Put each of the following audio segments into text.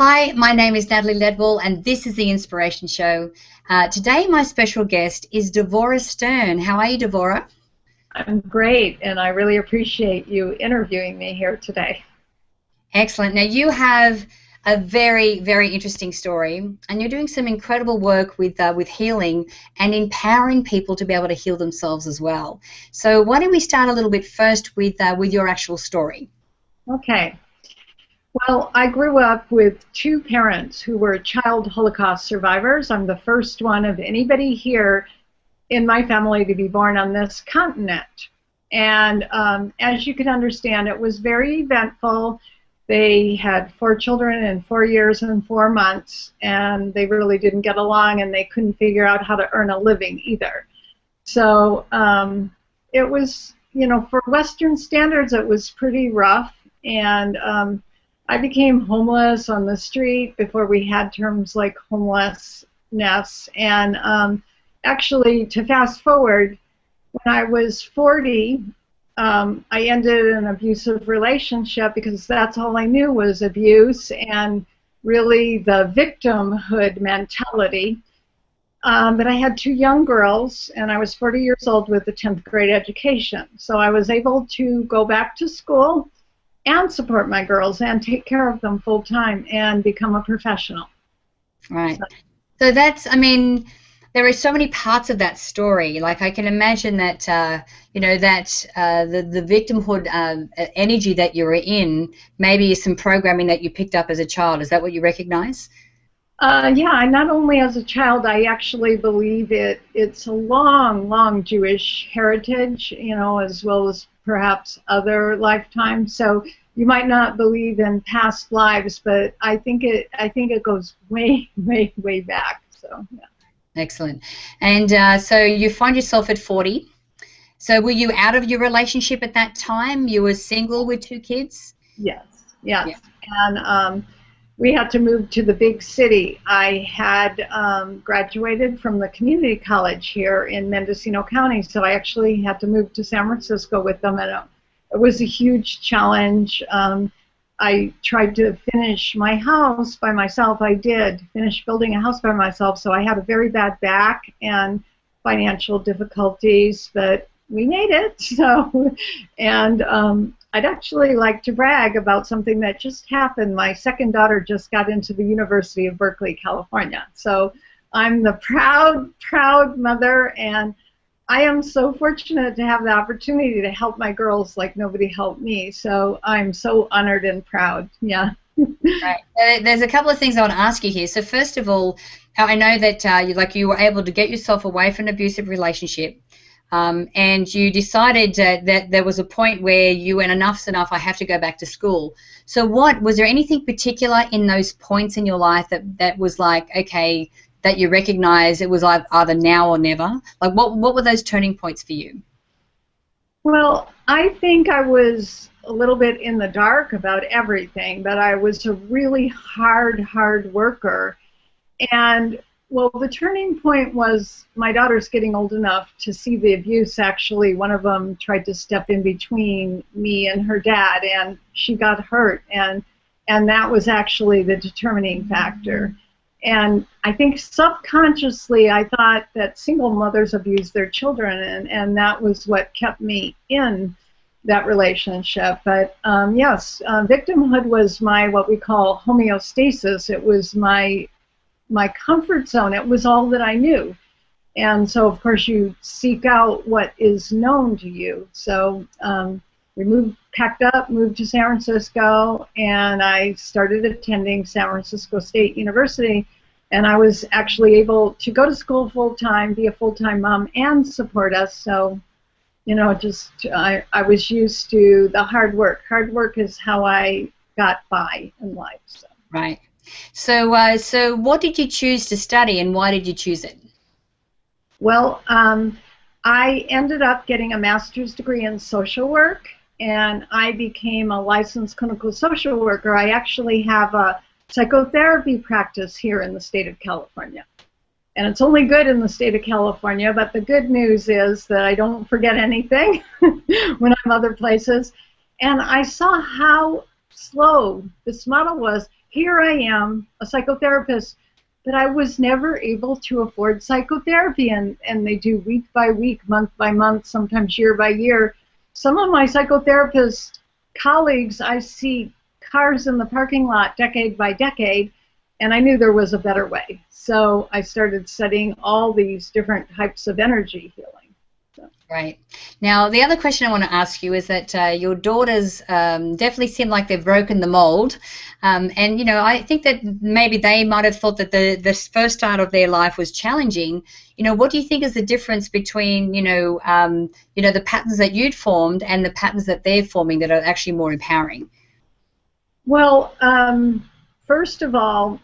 Hi, my name is Natalie Ledwell, and this is The Inspiration Show. Today, my special guest is Divora Stern. How are you, Divora? I'm great, and I really appreciate you interviewing me here today. Excellent. Now, you have a very, very interesting story, and you're doing some incredible work with healing and empowering people to be able to heal themselves as well. So, why don't we start a little bit first with your actual story? Okay. Well, I grew up with two parents who were child Holocaust survivors. I'm the first one of anybody here in my family to be born on this continent. And as you can understand, it was very eventful. They had 4 children in 4 years and 4 months, and they really didn't get along, and they couldn't figure out how to earn a living either. So it was, for Western standards, it was pretty rough. And I became homeless on the street before we had terms like homelessness. And actually, to fast forward, when I was 40, I ended an abusive relationship because that's all I knew was abuse and really the victimhood mentality. But I had 2 young girls, and I was 40 years old with a 10th grade education. So I was able to go back to school and support my girls and take care of them full time and become a professional. Right. So that's, I mean, there are so many parts of that story. Like I can imagine that, the victimhood energy that you're in maybe is some programming that you picked up as a child. Is that what you recognize? Yeah, not only as a child, I actually believe it's a long, long Jewish heritage, as well as perhaps other lifetimes. So you might not believe in past lives, but I think it goes way, way, way back. So yeah. Excellent. And so you find yourself at 40. So were you out of your relationship at that time? You were single with 2 kids? Yes, yes. Yeah. And we had to move to the big city. I had graduated from the community college here in Mendocino County, so I actually had to move to San Francisco with them, and it was a huge challenge. I tried to finish my house by myself. I did finish building a house by myself, so I had a very bad back and financial difficulties, but we made it. So, and I'd actually like to brag about something that just happened. My second daughter just got into the University of Berkeley, California. So I'm the proud, proud mother, and I am so fortunate to have the opportunity to help my girls like nobody helped me. So I'm so honored and proud. Yeah. Right. There's a couple of things I want to ask you here. So first of all, I know that you were able to get yourself away from an abusive relationship. And you decided that there was a point where you went, enough's enough, I have to go back to school. So was there anything particular in those points in your life that was like, okay, that you recognize it was either now or never? Like what were those turning points for you? Well, I think I was a little bit in the dark about everything, but I was a really hard worker. And well, the turning point was my daughter's getting old enough to see the abuse. Actually, one of them tried to step in between me and her dad, and she got hurt, and that was actually the determining factor. And I think subconsciously I thought that single mothers abused their children, and that was what kept me in that relationship. But yes, victimhood was my what we call homeostasis. It was my comfort zone. It was all that I knew. And so, of course, you seek out what is known to you. So we packed up, moved to San Francisco, and I started attending San Francisco State University. And I was actually able to go to school full-time, be a full-time mom, and support us. So, I was used to the hard work. Hard work is how I got by in life. So. Right. So what did you choose to study, and why did you choose it? Well, I ended up getting a master's degree in social work, and I became a licensed clinical social worker. I actually have a psychotherapy practice here in the state of California. And it's only good in the state of California, but the good news is that I don't forget anything when I'm other places. And I saw how slow this model was. here I am, a psychotherapist, but I was never able to afford psychotherapy, and they do week by week, month by month, sometimes year by year. Some of my psychotherapist colleagues, I see cars in the parking lot decade by decade, and I knew there was a better way. So I started studying all these different types of energy healing. Right. Now, the other question I want to ask you is that your daughters definitely seem like they've broken the mold. And, you know, I think that maybe they might have thought that the first start of their life was challenging. You know, what do you think is the difference between, the patterns that you'd formed and the patterns that they're forming that are actually more empowering? Well, first of all,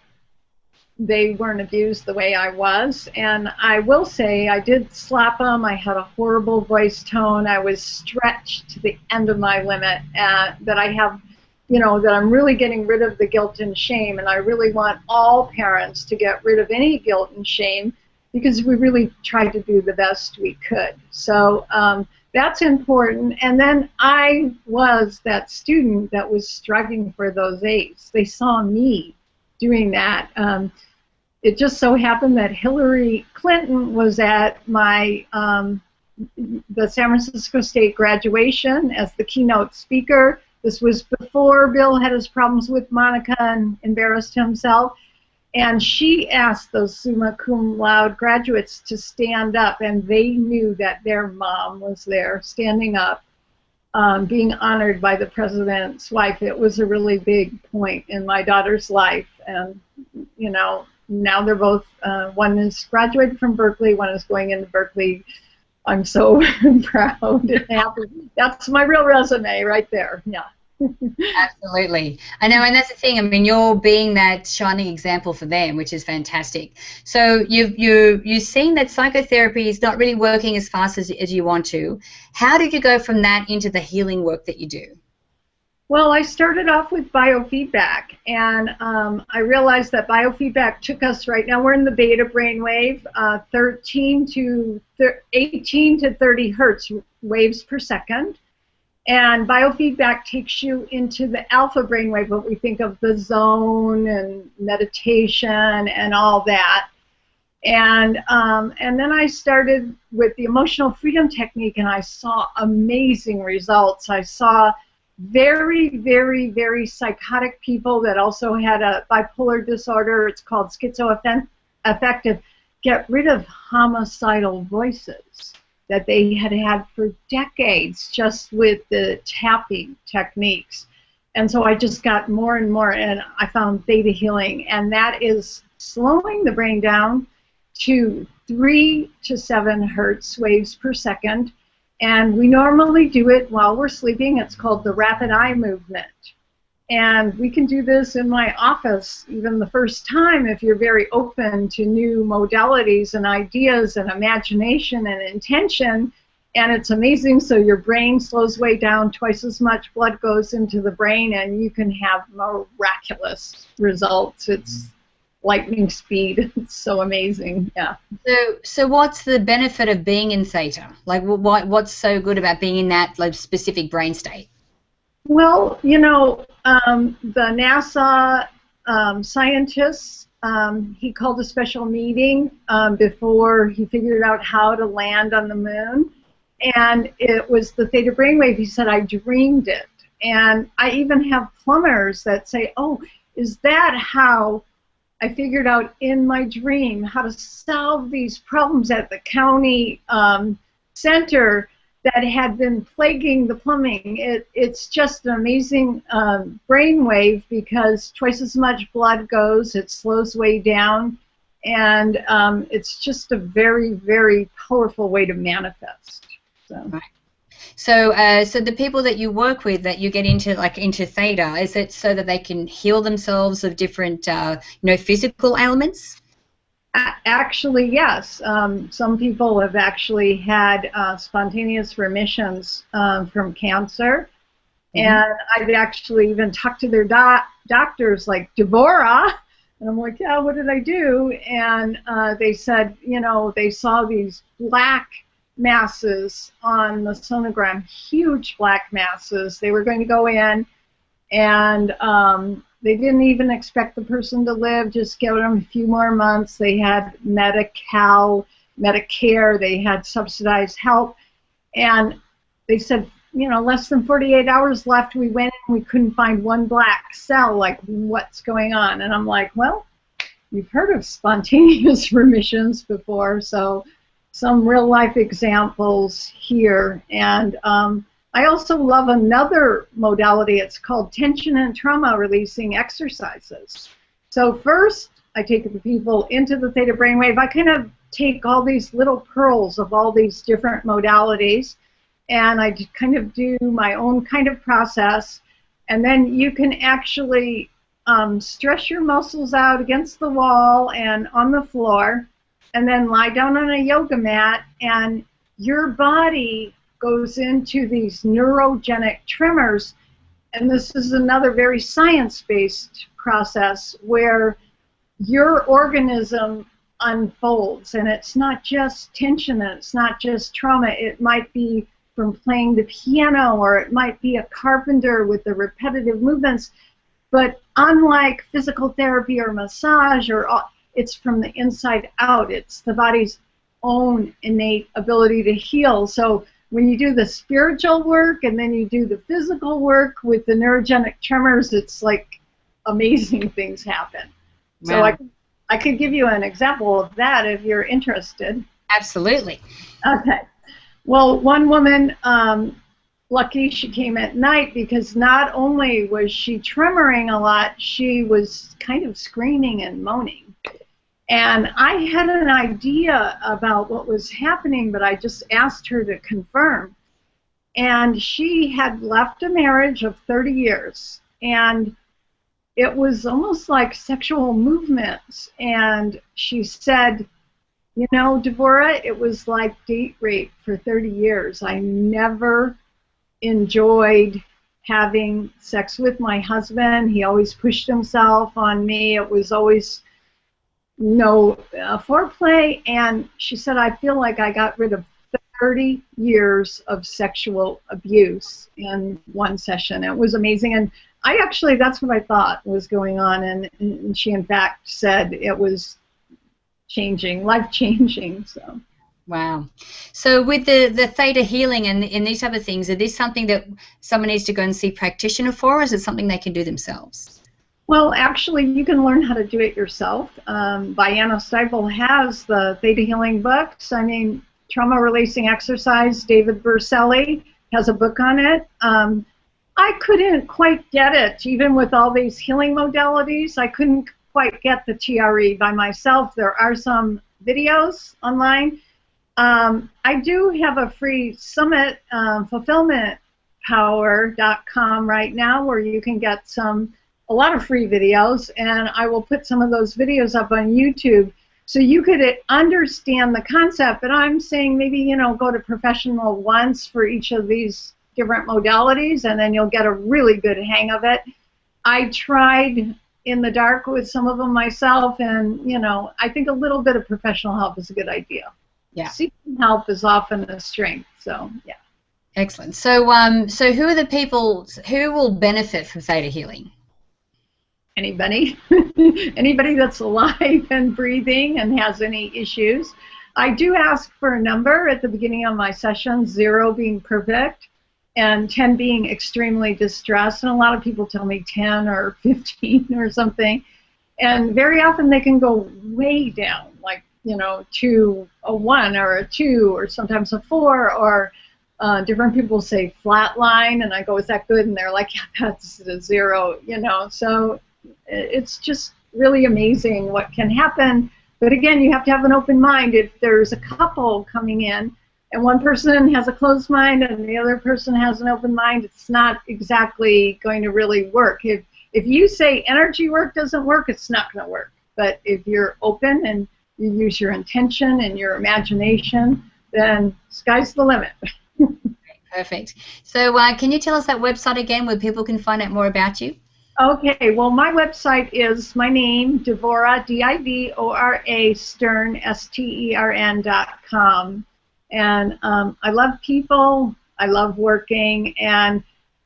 they weren't abused the way I was, and I will say I did slap them. I had a horrible voice tone. I was stretched to the end of my limit, that I have, that I'm really getting rid of the guilt and shame, and I really want all parents to get rid of any guilt and shame, because we really tried to do the best we could. So that's important. And then I was that student that was struggling for those A's. They saw me doing that. It just so happened that Hillary Clinton was at the San Francisco State graduation as the keynote speaker. This was before Bill had his problems with Monica and embarrassed himself. And she asked those summa cum laude graduates to stand up, and they knew that their mom was there standing up, being honored by the president's wife. It was a really big point in my daughter's life. And, now they're both, one is graduated from Berkeley, one is going into Berkeley. I'm so proud and happy. That's my real resume right there, yeah. Absolutely. I know, and that's the thing. I mean, you're being that shining example for them, which is fantastic. So you've seen that psychotherapy is not really working as fast as you want to. How did you go from that into the healing work that you do? Well, I started off with biofeedback, and I realized that biofeedback took us right now. We're in the beta brainwave, 18 to 30 hertz waves per second. And biofeedback takes you into the alpha brainwave, what we think of the zone and meditation and all that. And then I started with the emotional freedom technique, and I saw amazing results. I saw very, very, very psychotic people that also had a bipolar disorder. It's called schizoaffective. Get rid of homicidal voices that they had had for decades just with the tapping techniques. And so I just got more and more, and I found theta healing, and that is slowing the brain down to 3 to 7 hertz waves per second. And we normally do it while we're sleeping. It's called the rapid eye movement. And we can do this in my office even the first time if you're very open to new modalities and ideas and imagination and intention. And it's amazing. So your brain slows way down, twice as much blood goes into the brain, and you can have miraculous results. It's lightning speed. It's so amazing. Yeah. So what's the benefit of being in theta? Like, what's so good about being in that specific brain state? Well, the NASA scientists, he called a special meeting before he figured out how to land on the moon, and it was the theta brainwave. He said, I dreamed it. And I even have plumbers that say, oh, is that how I figured out in my dream how to solve these problems at the county center that had been plaguing the plumbing? It's just an amazing brainwave, because twice as much blood goes, it slows way down, and it's just a very, very powerful way to manifest. So. Right. So, so the people that you work with, that you get into theta, is it so that they can heal themselves of different, physical ailments? Actually, yes. Some people have actually had spontaneous remissions from cancer, and I've actually even talked to their doctors, like Divora, and I'm like, yeah, what did I do? And they said, they saw these black masses on the sonogram, huge black masses. They were going to go in and they didn't even expect the person to live, just give them a few more months. They had Medi-Cal, Medicare, they had subsidized help, and they said, you know, less than 48 hours left. We went and we couldn't find one black cell. Like, what's going on? And I'm like, well, you've heard of spontaneous remissions before, so some real life examples here. And I also love another modality. It's called tension and trauma releasing exercises. So first, I take the people into the theta brainwave. I kind of take all these little pearls of all these different modalities, and I kind of do my own kind of process. And then you can actually stretch your muscles out against the wall and on the floor, and then lie down on a yoga mat, and your body goes into these neurogenic tremors. And this is another very science-based process where your organism unfolds, and it's not just tension, and it's not just trauma. It might be from playing the piano, or it might be a carpenter with the repetitive movements. But unlike physical therapy or massage, it's from the inside out. It's the body's own innate ability to heal. So when you do the spiritual work and then you do the physical work with the neurogenic tremors, it's like amazing things happen. Wow. So I could give you an example of that if you're interested. Absolutely. Okay. Well, one woman, lucky she came at night, because not only was she tremoring a lot, she was kind of screaming and moaning. And I had an idea about what was happening, but I just asked her to confirm. And she had left a marriage of 30 years, and it was almost like sexual movements. And she said, you know, Divora, it was like date rape for 30 years. I never enjoyed having sex with my husband. He always pushed himself on me. It was always no foreplay. And she said, I feel like I got rid of 30 years of sexual abuse in one session. It was amazing. And I actually, that's what I thought was going on. And she, in fact, said it was changing, life-changing. So. Wow. So with the theta healing and these other things, is this something that someone needs to go and see a practitioner for, or is it something they can do themselves? Well, actually, you can learn how to do it yourself. Diana Stiefel has the theta healing books. I mean, trauma releasing exercise, David Berselli has a book on it. I couldn't quite get it, even with all these healing modalities. I couldn't quite get the TRE by myself. There are some videos online. I do have a free summit, fulfillmentpower.com right now, where you can get a lot of free videos, and I will put some of those videos up on YouTube so you could understand the concept. But I'm saying maybe, you know, go to professional once for each of these different modalities, and then you'll get a really good hang of it. I tried in the dark with some of them myself, and, you know, I think a little bit of professional help is a good idea. Yeah. Seeking help is often a strength, so, yeah. Excellent. So, so who are the people who will benefit from theta healing? Anybody. Anybody that's alive and breathing and has any issues. I do ask for a number at the beginning of my sessions, 0 being perfect and 10 being extremely distressed. And a lot of people tell me 10 or 15 or something. And very often they can go way down, like, you know, to a 1 or a 2 or sometimes a 4, or different people say flatline, and I go, is that good? And they're like, yeah, that's a 0, you know. So it's just really amazing what can happen. But again, you have to have an open mind. If there's a couple coming in and one person has a closed mind and the other person has an open mind, it's not exactly going to really work. If you say energy work doesn't work, it's not going to work. But if you're open and you use your intention and your imagination, then sky's the limit. Perfect. So can you tell us that website again where people can find out more about you? Okay, well, my website is my name, Divora, D-I-V-O-R-A, Stern, S-T-E-R-N.com. And I love people, I love working, and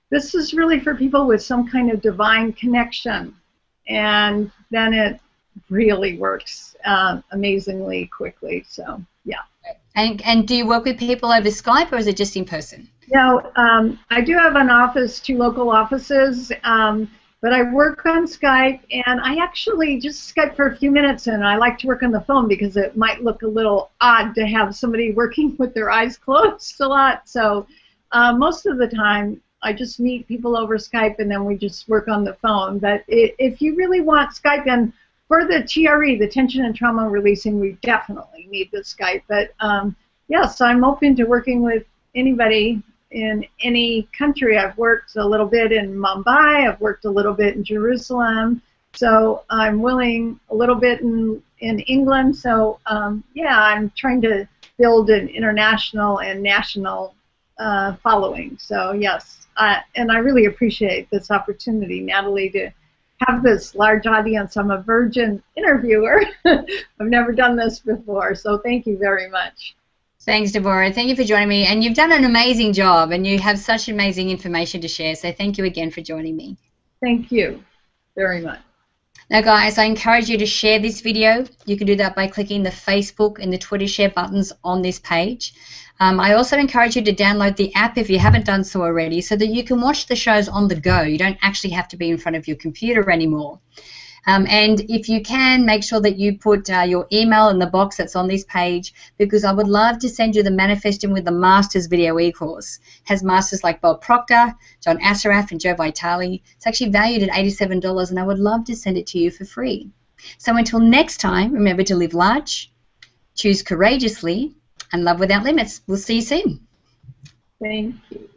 this is really for people with some kind of divine connection. and then it really works amazingly quickly. So, yeah. And do you work with people over Skype, or is it just in person? No, I do have an office, 2 local offices, but I work on Skype, and I actually just Skype for a few minutes, and I like to work on the phone because it might look a little odd to have somebody working with their eyes closed a lot. So most of the time, I just meet people over Skype, and then we just work on the phone. But if you really want Skype, and for the TRE, the tension and trauma releasing, we definitely need the Skype. But yes, I'm open to working with anybody in any country. I've worked a little bit in Mumbai. I've worked a little bit in Jerusalem. So I'm willing a little bit in England. So yeah, I'm trying to build an international and national following. So yes, and I really appreciate this opportunity, Natalie, to have this large audience. I'm a virgin interviewer. I've never done this before, so thank you very much. Thanks, Divora. Thank you for joining me. And you've done an amazing job, and you have such amazing information to share. So thank you again for joining me. Thank you very much. Now, guys, I encourage you to share this video. You can do that by clicking the Facebook and the Twitter share buttons on this page. I also encourage you to download the app if you haven't done so already, so that you can watch the shows on the go. You don't actually have to be in front of your computer anymore. And if you can, make sure that you put your email in the box that's on this page, because I would love to send you the Manifesting with the Masters video e-course. It has masters like Bob Proctor, John Assaraf, and Joe Vitale. It's actually valued at $87, and I would love to send it to you for free. So until next time, remember to live large, choose courageously, and love without limits. We'll see you soon. Thank you.